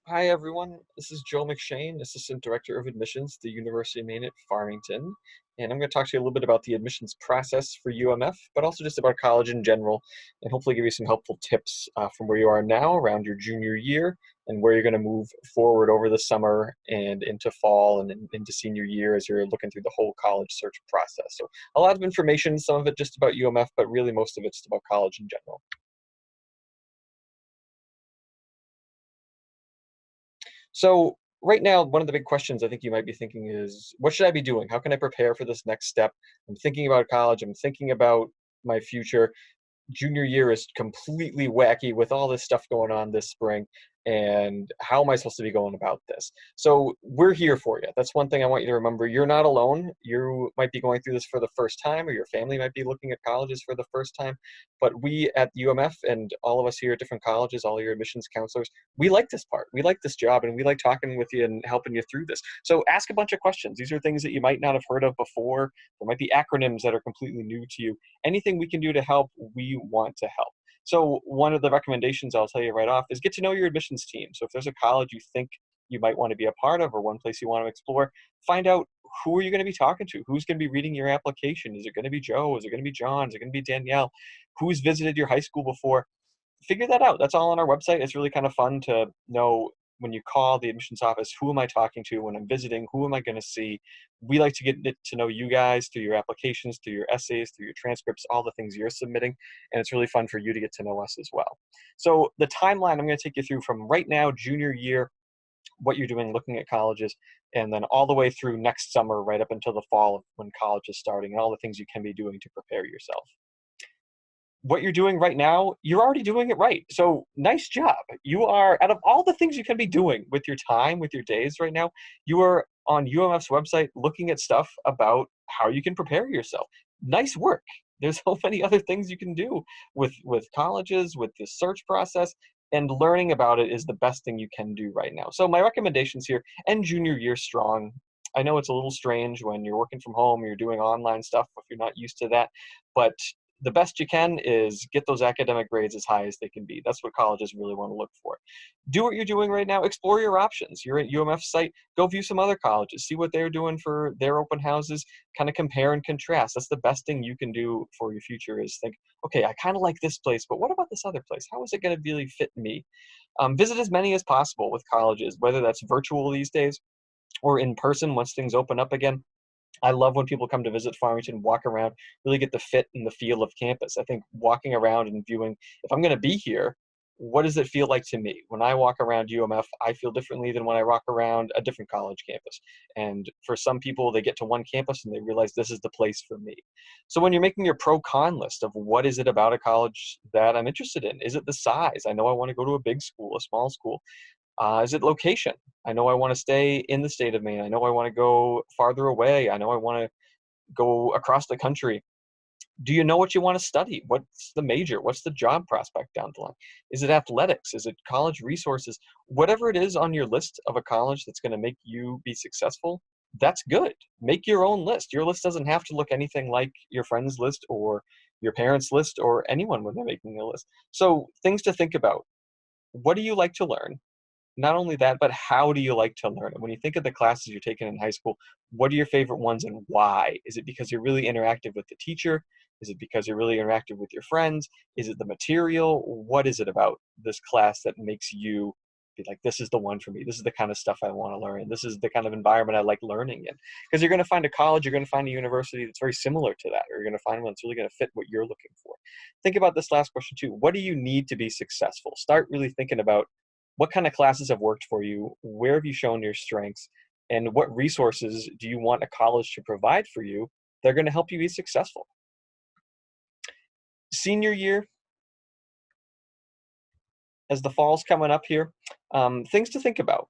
Hi, everyone. This is Joe McShane, Assistant Director of Admissions at the University of Maine at Farmington. And I'm going to talk to you a little bit about the admissions process for UMF, but also just about college in general, and hopefully give you some helpful tips from where you are now around your junior year and where you're going to move forward over the summer and into fall and into senior year as you're looking through the whole college search process. So, a lot of information, some of it just about UMF, but really most of it's about college in general. So right now, one of the big questions I think you might be thinking is, what should I be doing? How can I prepare for this next step? I'm thinking about college. I'm thinking about my future. Junior year is completely wacky with all this stuff going on this spring. And how am I supposed to be going about this? So we're here for you. That's one thing I want you to remember. You're not alone. You might be going through this for the first time, or your family might be looking at colleges for the first time. But we at UMF and all of us here at different colleges, all your admissions counselors, we like this part. We like this job, and we like talking with you and helping you through this. So ask a bunch of questions. These are things that you might not have heard of before. There might be acronyms that are completely new to you. Anything we can do to help, we want to help. So one of the recommendations I'll tell you right off is get to know your admissions team. So if there's a college you think you might want to be a part of or one place you want to explore, find out who are you going to be talking to? Who's going to be reading your application? Is it going to be Joe? Is it going to be John? Is it going to be Danielle? Who's visited your high school before? Figure that out. That's all on our website. It's really kind of fun to know when you call the admissions office, who am I talking to when I'm visiting? Who am I going to see? We like to to know you guys through your applications, through your essays, through your transcripts, all the things you're submitting. And it's really fun for you to get to know us as well. So the timeline I'm going to take you through from right now, junior year, what you're doing looking at colleges, and then all the way through next summer, right up until the fall when college is starting, and all the things you can be doing to prepare yourself. What you're doing right now, you're already doing it right. So nice job. You are, out of all the things you can be doing with your time, with your days right now, you are on UMF's website looking at stuff about how you can prepare yourself. Nice work. There's so many other things you can do with colleges, with the search process, and learning about it is the best thing you can do right now. So my recommendations here, end junior year strong. I know it's a little strange when you're working from home, you're doing online stuff if you're not used to that, but the best you can is get those academic grades as high as they can be. That's what colleges really want to look for. Do what you're doing right now. Explore your options. You're at UMF's site. Go view some other colleges. See what they're doing for their open houses. Kind of compare and contrast. That's the best thing you can do for your future is think, okay, I kind of like this place, but what about this other place? How is it going to really fit me? Visit as many as possible with colleges, whether that's virtual these days or in person once things open up again. I love when people come to visit Farmington, walk around, really get the fit and the feel of campus. I think walking around and viewing, if I'm going to be here, what does it feel like to me? When I walk around UMF, I feel differently than when I walk around a different college campus. And for some people, they get to one campus and they realize this is the place for me. So when you're making your pro con list of what is it about a college that I'm interested in? Is it the size? I know I want to go to a big school, a small school. Is it location? I know I want to stay in the state of Maine. I know I want to go farther away. I know I want to go across the country. Do you know what you want to study? What's the major? What's the job prospect down the line? Is it athletics? Is it college resources? Whatever it is on your list of a college that's going to make you be successful, that's good. Make your own list. Your list doesn't have to look anything like your friend's list or your parents' list or anyone when they're making a list. So, things to think about. What do you like to learn? Not only that, but how do you like to learn it? When you think of the classes you're taking in high school, what are your favorite ones and why? Is it because you're really interactive with the teacher? Is it because you're really interactive with your friends? Is it the material? What is it about this class that makes you be like, this is the one for me? This is the kind of stuff I want to learn. This is the kind of environment I like learning in. Because you're going to find a college, you're going to find a university that's very similar to that, or you're going to find one that's really going to fit what you're looking for. Think about this last question too. What do you need to be successful? Start really thinking about what kind of classes have worked for you? Where have you shown your strengths? And what resources do you want a college to provide for you that are going to help you be successful? Senior year, as the fall's coming up here, things to think about.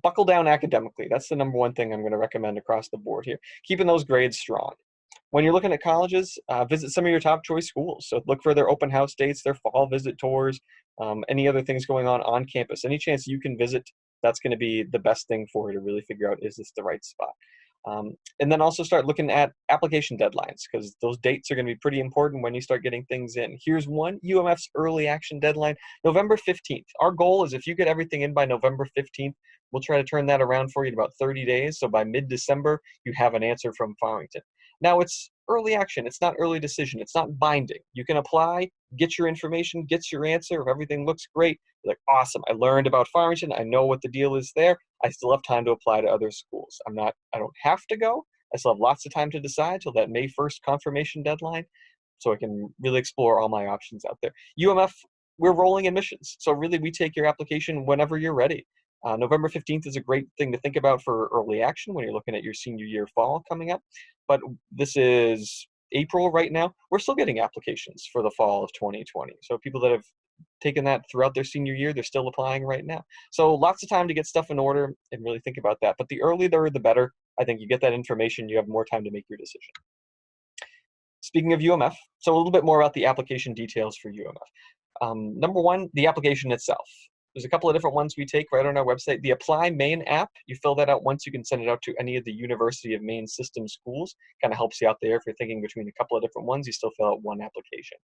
Buckle down academically. That's the number one thing I'm going to recommend across the board here. Keeping those grades strong. When you're looking at colleges, visit some of your top choice schools. So look for their open house dates, their fall visit tours, any other things going on campus. Any chance you can visit, that's going to be the best thing for you to really figure out, is this the right spot? And then also start looking at application deadlines, because those dates are going to be pretty important when you start getting things in. Here's one: UMF's early action deadline, November 15th. Our goal is if you get everything in by November 15th, we'll try to turn that around for you in about 30 days. So by mid-December, you have an answer from Farmington. Now, it's early action. It's not early decision. It's not binding. You can apply, get your information, get your answer. If everything looks great, you're like, awesome, I learned about Farmington. I know what the deal is there. I still have time to apply to other schools. I don't have to go. I still have lots of time to decide till that May 1st confirmation deadline, so I can really explore all my options out there. UMF, we're rolling admissions. So really, we take your application whenever you're ready. November 15th is a great thing to think about for early action when you're looking at your senior year fall coming up. But this is April right now. We're still getting applications for the fall of 2020. So people that have taken that throughout their senior year, they're still applying right now. So lots of time to get stuff in order and really think about that. But the earlier the better. I think you get that information, you have more time to make your decision. Speaking of UMF, so a little bit more about the application details for UMF. Number one, the application itself. There's a couple of different ones we take right on our website. The Apply Maine app, you fill that out once, you can send it out to any of the University of Maine system schools. Kind of helps you out there if you're thinking between a couple of different ones, you still fill out one application.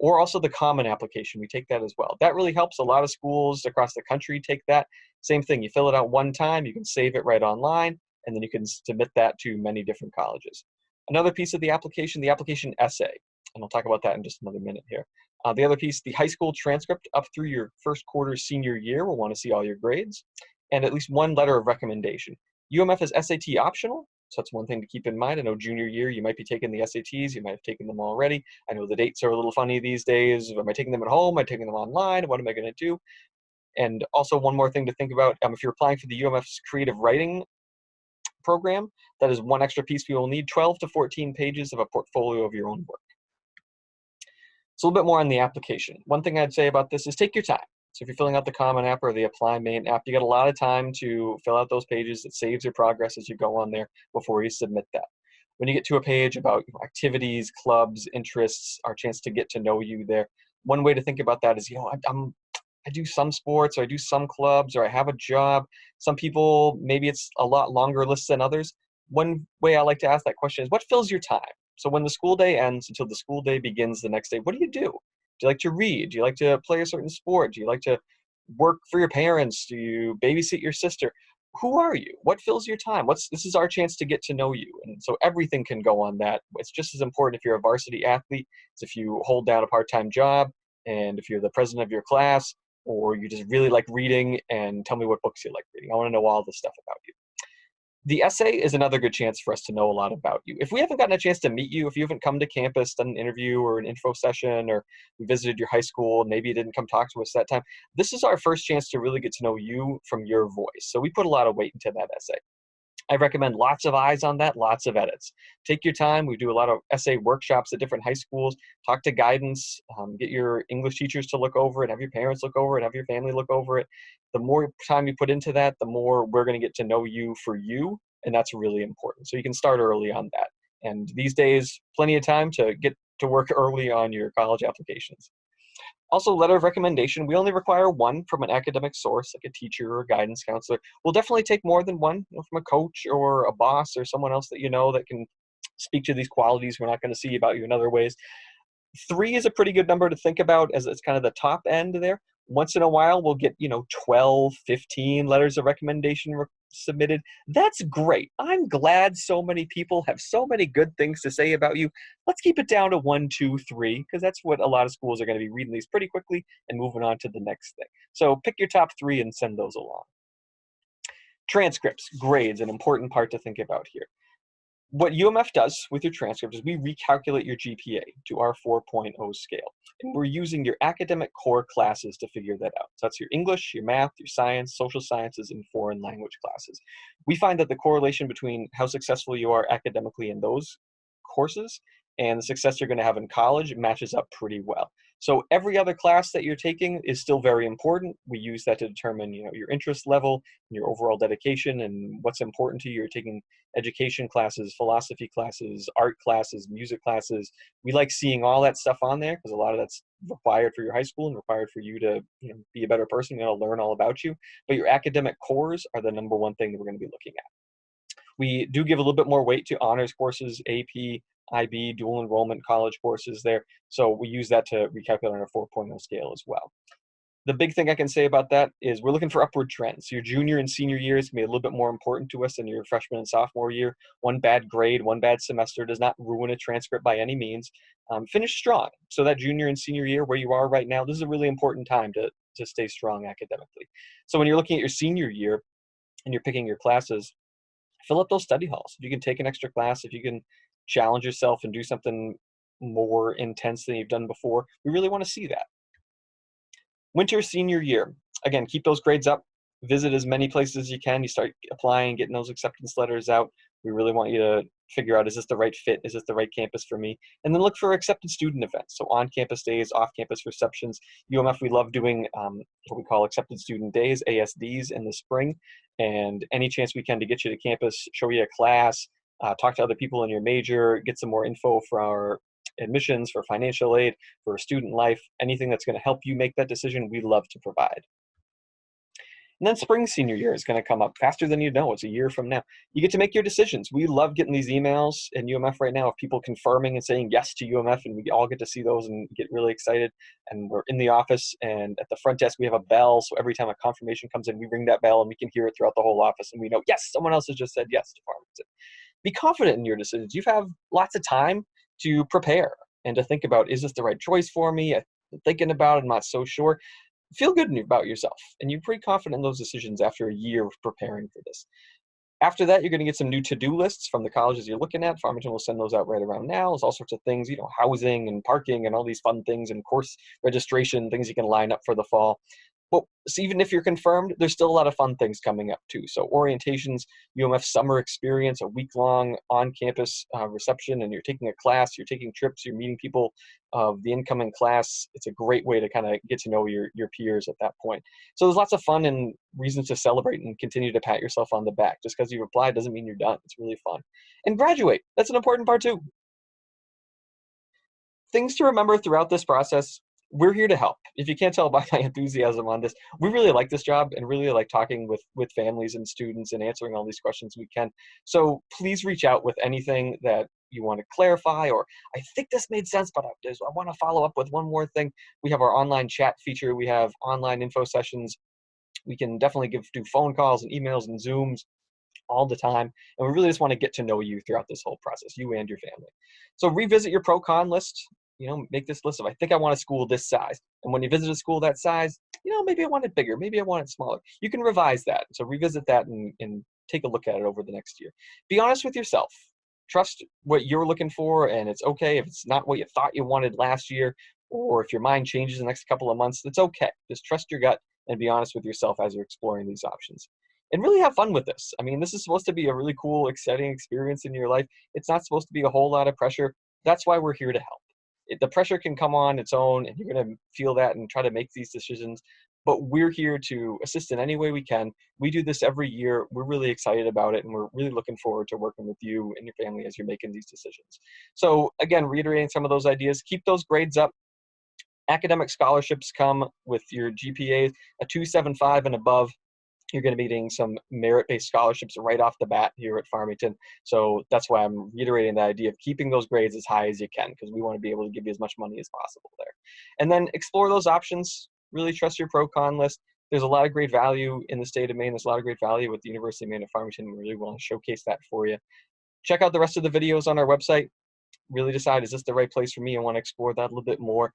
Or also the Common application, we take that as well. That really helps. A lot of schools across the country take that. Same thing, you fill it out one time, you can save it right online, and then you can submit that to many different colleges. Another piece of the application essay, and I'll talk about that in just another minute here. The other piece, the high school transcript up through your first quarter senior year. We'll want to see all your grades, and at least one letter of recommendation. UMF is SAT optional, so that's one thing to keep in mind. I know junior year, you might be taking the SATs, you might have taken them already. I know the dates are a little funny these days. Am I taking them at home? Am I taking them online? What am I going to do? And also one more thing to think about, if you're applying for the UMF's creative writing program, that is one extra piece we will need: 12 to 14 pages of a portfolio of your own work. So a little bit more on the application. One thing I'd say about this is take your time. So if you're filling out the Common app or the Apply Maine app, you got a lot of time to fill out those pages. It saves your progress as you go on there before you submit that. When you get to a page about activities, clubs, interests, our chance to get to know you there, one way to think about that is, I do some sports, or I do some clubs, or I have a job. Some people, maybe it's a lot longer list than others. One way I like to ask that question is, what fills your time? So when the school day ends until the school day begins the next day, what do you do? Do you like to read? Do you like to play a certain sport? Do you like to work for your parents? Do you babysit your sister? Who are you? What fills your time? This is our chance to get to know you. And so everything can go on that. It's just as important if you're a varsity athlete as if you hold down a part-time job, and if you're the president of your class, or you just really like reading, and tell me what books you like reading. I want to know all this stuff about you. The essay is another good chance for us to know a lot about you. If we haven't gotten a chance to meet you, if you haven't come to campus, done an interview or an info session, or we visited your high school, and maybe you didn't come talk to us that time, this is our first chance to really get to know you from your voice. So we put a lot of weight into that essay. I recommend lots of eyes on that, lots of edits. Take your time. We do a lot of essay workshops at different high schools. Talk to guidance, get your English teachers to look over it, have your parents look over it, have your family look over it. The more time you put into that, the more we're going to get to know you for you, and that's really important. So you can start early on that. And these days, plenty of time to get to work early on your college applications. Also, letter of recommendation, we only require one from an academic source, like a teacher or a guidance counselor. We'll definitely take more than one, from a coach or a boss or someone else that you know that can speak to these qualities we're not going to see about you in other ways. 3 is a pretty good number to think about, as it's kind of the top end there. Once in a while, we'll get, 12, 15 letters of recommendation submitted. That's great. I'm glad so many people have so many good things to say about you. Let's keep it down to 1, 2, 3, because that's what a lot of schools are going to be reading these pretty quickly and moving on to the next thing. So pick your top 3 and send those along. Transcripts, grades, an important part to think about here. What UMF does with your transcript is we recalculate your GPA to our 4.0 scale. And we're using your academic core classes to figure that out. So that's your English, your math, your science, social sciences, and foreign language classes. We find that the correlation between how successful you are academically in those courses and the success you're going to have in college matches up pretty well. So every other class that you're taking is still very important. We use that to determine, your interest level, your overall dedication, and what's important to you. You're taking education classes, philosophy classes, art classes, music classes. We like seeing all that stuff on there because a lot of that's required for your high school and required for you to be a better person, learn all about you. But your academic cores are the number one thing that we're going to be looking at. We do give a little bit more weight to honors courses, AP, IB, dual enrollment college courses there. So we use that to recalculate on a 4.0 scale as well. The big thing I can say about that is we're looking for upward trends. Your junior and senior year is going to be a little bit more important to us than your freshman and sophomore year. One bad grade, one bad semester does not ruin a transcript by any means. Finish strong. So that junior and senior year where you are right now, this is a really important time to stay strong academically. So when you're looking at your senior year and you're picking your classes, fill up those study halls. If you can take an extra class, if you can challenge yourself and do something more intense than you've done before, we really want to see that. Winter senior year, again, keep those grades up. Visit as many places as you can. You start applying, getting those acceptance letters out. We really want you to figure out, is this the right fit? Is this the right campus for me? And then look for accepted student events. So on-campus days, off-campus receptions. UMF, we love doing what we call accepted student days, ASDs, in the spring. And any chance we can to get you to campus, show you a class, talk to other people in your major, get some more info for our admissions, for financial aid, for student life, anything that's going to help you make that decision, we love to provide. And then spring senior year is going to come up faster than you know. It's a year from now. You get to make your decisions. We love getting these emails in UMF right now of people confirming and saying yes to UMF, and we all get to see those and get really excited. And we're in the office, and at the front desk we have a bell, so every time a confirmation comes in, we ring that bell and we can hear it throughout the whole office, and we know, yes, someone else has just said yes to Farmington. Be confident in your decisions. You have lots of time to prepare and to think about, is this the right choice for me? I'm thinking about it, I'm not so sure. Feel good about yourself, and you're pretty confident in those decisions after a year of preparing for this. After that, you're going to get some new to-do lists from the colleges you're looking at. Farmington will send those out right around now. There's all sorts of things, housing and parking and all these fun things, and course registration, things you can line up for the fall. But so even if you're confirmed, there's still a lot of fun things coming up too. So orientations, UMF summer experience, a week-long on-campus reception, and you're taking a class, you're taking trips, you're meeting people of the incoming class. It's a great way to kind of get to know your peers at that point. So there's lots of fun and reasons to celebrate and continue to pat yourself on the back. Just because you've applied doesn't mean you're done. It's really fun. And graduate. That's an important part too. Things to remember throughout this process: we're here to help. If you can't tell by my enthusiasm on this, we really like this job and really like talking with families and students and answering all these questions we can. So please reach out with anything that you want to clarify, or I think this made sense, but I want to follow up with one more thing. We have our online chat feature. We have online info sessions. We can definitely do phone calls and emails and Zooms all the time. And we really just want to get to know you throughout this whole process, you and your family. So revisit your pro-con list. Make this list of, I think I want a school this size. And when you visit a school that size, maybe I want it bigger, maybe I want it smaller. You can revise that. So revisit that and take a look at it over the next year. Be honest with yourself. Trust what you're looking for, and it's okay if it's not what you thought you wanted last year, or if your mind changes in the next couple of months, it's okay. Just trust your gut and be honest with yourself as you're exploring these options. And really have fun with this. I mean, this is supposed to be a really cool, exciting experience in your life. It's not supposed to be a whole lot of pressure. That's why we're here to help. The pressure can come on its own, and you're going to feel that and try to make these decisions. But we're here to assist in any way we can. We do this every year. We're really excited about it, and we're really looking forward to working with you and your family as you're making these decisions. So again, reiterating some of those ideas, keep those grades up. Academic scholarships come with your GPA, a 2.75 and above. You're going to be getting some merit-based scholarships right off the bat here at Farmington. So that's why I'm reiterating the idea of keeping those grades as high as you can, because we want to be able to give you as much money as possible there. And then explore those options. Really trust your pro-con list. There's a lot of great value in the state of Maine. There's a lot of great value with the University of Maine at Farmington. We really want to showcase that for you. Check out the rest of the videos on our website. Really decide, is this the right place for me? I want to explore that a little bit more.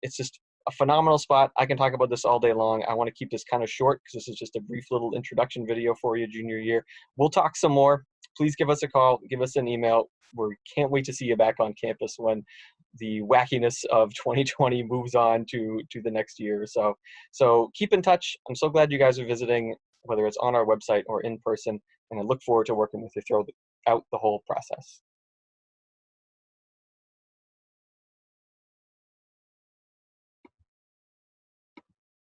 It's just a phenomenal spot. I can talk about this all day long. I want to keep this kind of short because this is just a brief little introduction video for you junior year. We'll talk some more. Please give us a call, give us an email. We can't wait to see you back on campus when the wackiness of 2020 moves on to the next year. So keep in touch. I'm so glad you guys are visiting, whether it's on our website or in person, and I look forward to working with you throughout the whole process.